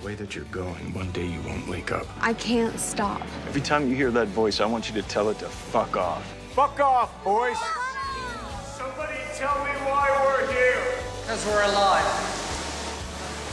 The way that you're going, one day you won't wake up. I can't stop. Every time you hear that voice, I want you to tell it to fuck off. Fuck off, boys! Somebody tell me why we're here. Because we're alive.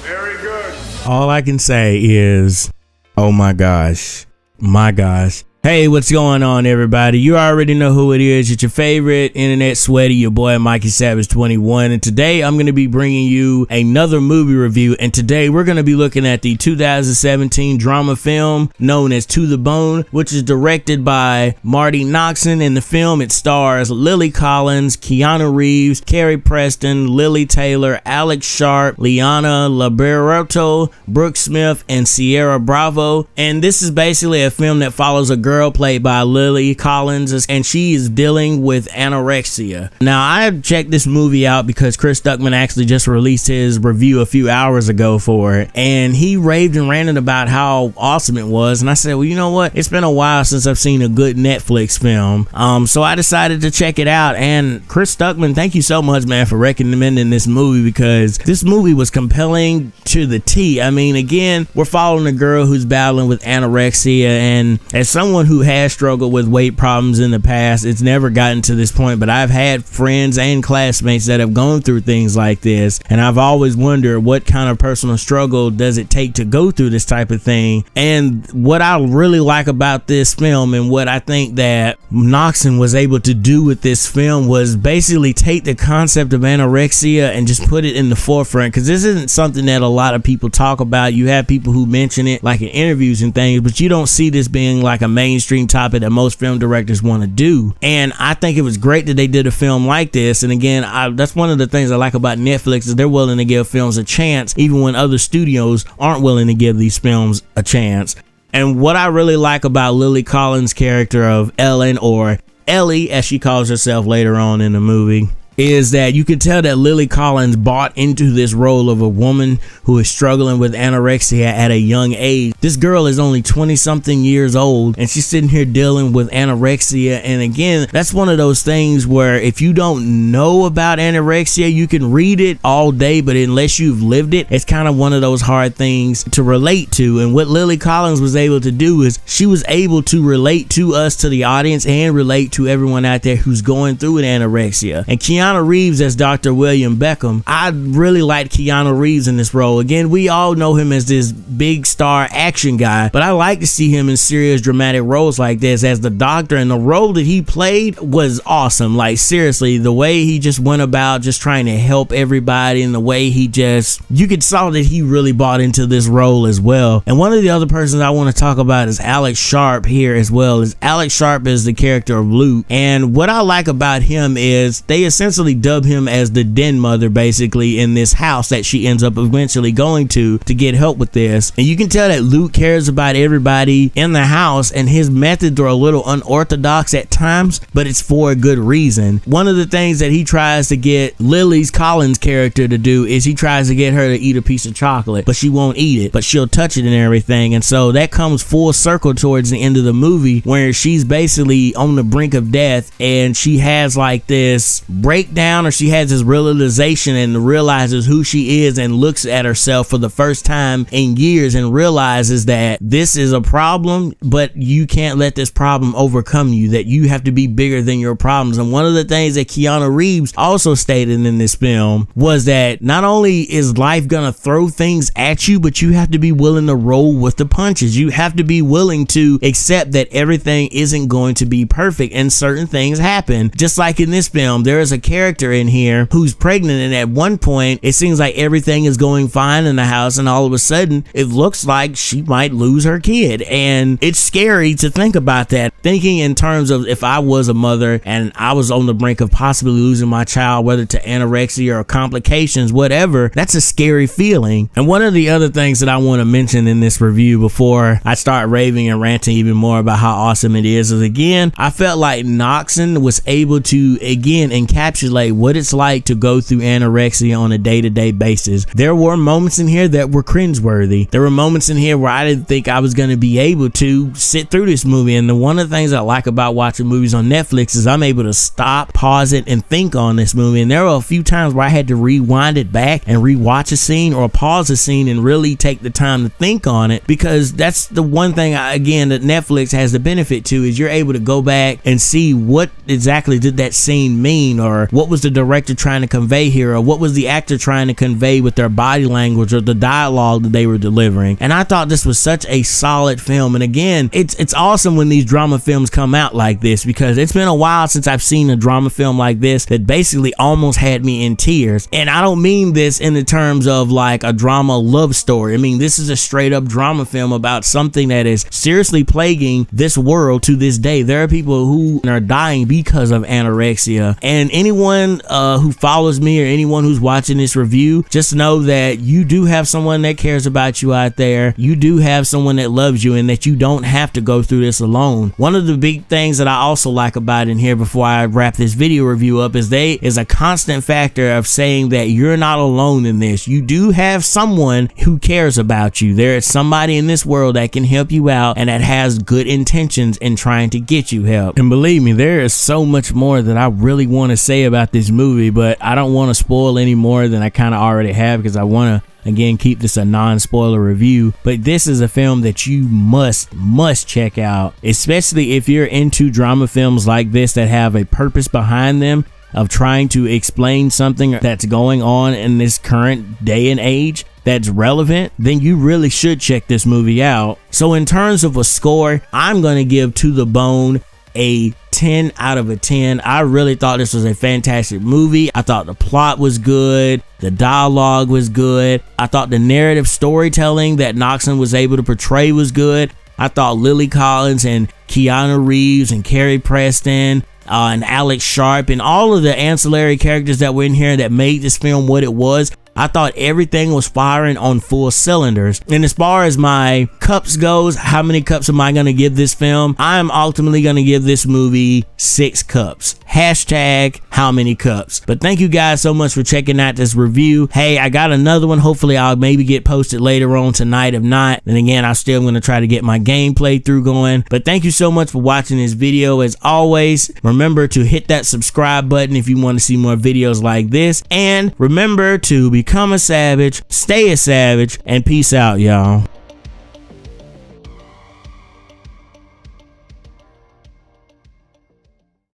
Very good. All I can say is, oh my gosh. My gosh. Hey, what's going on, everybody? You already know who it is. It's your favorite internet sweaty, your boy Mikey Savage 21, and today I'm going to be bringing you another movie review. And today we're going to be looking at the 2017 drama film known as To the Bone, which is directed by Marti. In the film, it stars Lily Collins, Keanu Reeves, Carrie, Preston, Lily Taylor, Alex Sharp, Liana, Liberato, Brooke Smith, and Ciara Bravo. And this is basically a film that follows a girl played by Lily Collins, and she is dealing with anorexia. Now, I checked this movie out because Chris Stuckman actually just released his review a few hours ago for it, and he raved and ranted about how awesome it was. And I said, well, you know what? It's been a while since I've seen a good Netflix film, so I decided to check it out. And Chris Stuckman, thank you so much, man, for recommending this movie, because this movie was compelling to the T. I mean, again, we're following a girl who's battling with anorexia, and as someone who has struggled with weight problems in the past, it's never gotten to this point, but I've had friends and classmates that have gone through things like this, and I've always wondered what kind of personal struggle does it take to go through this type of thing. And what I really like about this film, and what I think that Noxon was able to do with this film, was basically take the concept of anorexia and just put it in the forefront, because this isn't something that a lot of people talk about. You have people who mention it like in interviews and things, but you don't see this being like a mainstream topic that most film directors want to do. And I think it was great that they did a film like this. And again, that's one of the things I like about Netflix, is they're willing to give films a chance even when other studios aren't willing to give these films a chance. And what I really like about Lily Collins' character of Ellen, or Ellie as she calls herself later on in the movie, is that you can tell that Lily Collins bought into this role of a woman who is struggling with anorexia at a young age. This girl is only 20-something years old, and she's sitting here dealing with anorexia. And again, that's one of those things where if you don't know about anorexia, you can read it all day, but unless you've lived it, it's kind of one of those hard things to relate to. And what Lily Collins was able to do is she was able to relate to us, to the audience, and relate to everyone out there who's going through an anorexia. And Keanu Reeves as Dr. William Beckham, I really liked Keanu Reeves in this role. Again, we all know him as this big star action guy, but I like to see him in serious dramatic roles like this as the doctor, and the role that he played was awesome. Like, seriously, the way he just went about just trying to help everybody, and the way he just, you could saw that he really bought into this role as well. And one of the other persons I want to talk about is Alex Sharp here as well. Is Alex Sharp is the character of Luke, and what I like about him is they essentially dub him as the den mother, basically, in this house that she ends up eventually going to get help with this. And you can tell that Luke cares about everybody in the house, and his methods are a little unorthodox at times, but it's for a good reason. One of the things that he tries to get Lily Collins' character to do is he tries to get her to eat a piece of chocolate, but she won't eat it, but she'll touch it and everything. And so that comes full circle towards the end of the movie, where she's basically on the brink of death, and she has like this breakdown, or she has this realization and realizes who she is, and looks at herself for the first time in years and realizes that this is a problem, but you can't let this problem overcome you, that you have to be bigger than your problems. And one of the things that Keanu Reeves also stated in this film was that not only is life gonna throw things at you, but you have to be willing to roll with the punches. You have to be willing to accept that everything isn't going to be perfect, and certain things happen. Just like in this film, there is a character in here who's pregnant, and at one point it seems like everything is going fine in the house, and all of a sudden it looks like she might lose her kid. And it's scary to think about that, thinking in terms of if I was a mother and I was on the brink of possibly losing my child, whether to anorexia or complications, whatever. That's a scary feeling. And one of the other things that I want to mention in this review before I start raving and ranting even more about how awesome it is again, I felt like Noxon was able to again encapsulate encapsulate what it's like to go through anorexia on a day-to-day basis. There were moments in here that were cringeworthy. There were moments in here where I didn't think I was going to be able to sit through this movie. And one of the things I like about watching movies on Netflix is I'm able to stop, pause it, and think on this movie. And there were a few times where I had to rewind it back and rewatch a scene or pause a scene and really take the time to think on it, because that's the one thing again that Netflix has the benefit to, is you're able to go back and see what exactly did that scene mean, or what was the director trying to convey here, or what was the actor trying to convey with their body language or the dialogue that they were delivering. And I thought this was such a solid film. And again, it's awesome when these drama films come out like this, because it's been a while since I've seen a drama film like this that basically almost had me in tears. And I don't mean this in the terms of like a drama love story. I mean, this is a straight up drama film about something that is seriously plaguing this world to this day. There are people who are dying because of anorexia, and anyone who follows me or anyone who's watching this review, just know that you do have someone that cares about you out there. You do have someone that loves you, and that you don't have to go through this alone. One of the big things that I also like about in here, before I wrap this video review up, is is a constant factor of saying that you're not alone in this. You do have someone who cares about you. There is somebody in this world that can help you out and that has good intentions in trying to get you help. And believe me, there is so much more that I really want to say about this movie, but I don't want to spoil any more than I kind of already have, because I want to again keep this a non-spoiler review. But this is a film that you must check out, especially if you're into drama films like this that have a purpose behind them, of trying to explain something that's going on in this current day and age that's relevant. Then you really should check this movie out. So in terms of a score, I'm going to give To the Bone a 10 out of a 10. I really thought this was a fantastic movie. I thought the plot was good. The dialogue was good. I thought the narrative storytelling that Noxon was able to portray was good. I thought Lily Collins and Keanu Reeves and Carrie Preston and Alex Sharp and all of the ancillary characters that were in here that made this film what it was, I thought everything was firing on full cylinders. And as far as my cups goes, how many cups am I going to give this film? I'm ultimately going to give this movie 6 cups. Hashtag how many cups. But thank you guys so much for checking out this review. Hey, I got another one. Hopefully I'll maybe get posted later on tonight. If not, then again, I'm still going to try to get my gameplay through going. But thank you so much for watching this video. As always, remember to hit that subscribe button if you want to see more videos like this. And remember to become a savage, stay a savage, and peace out, y'all.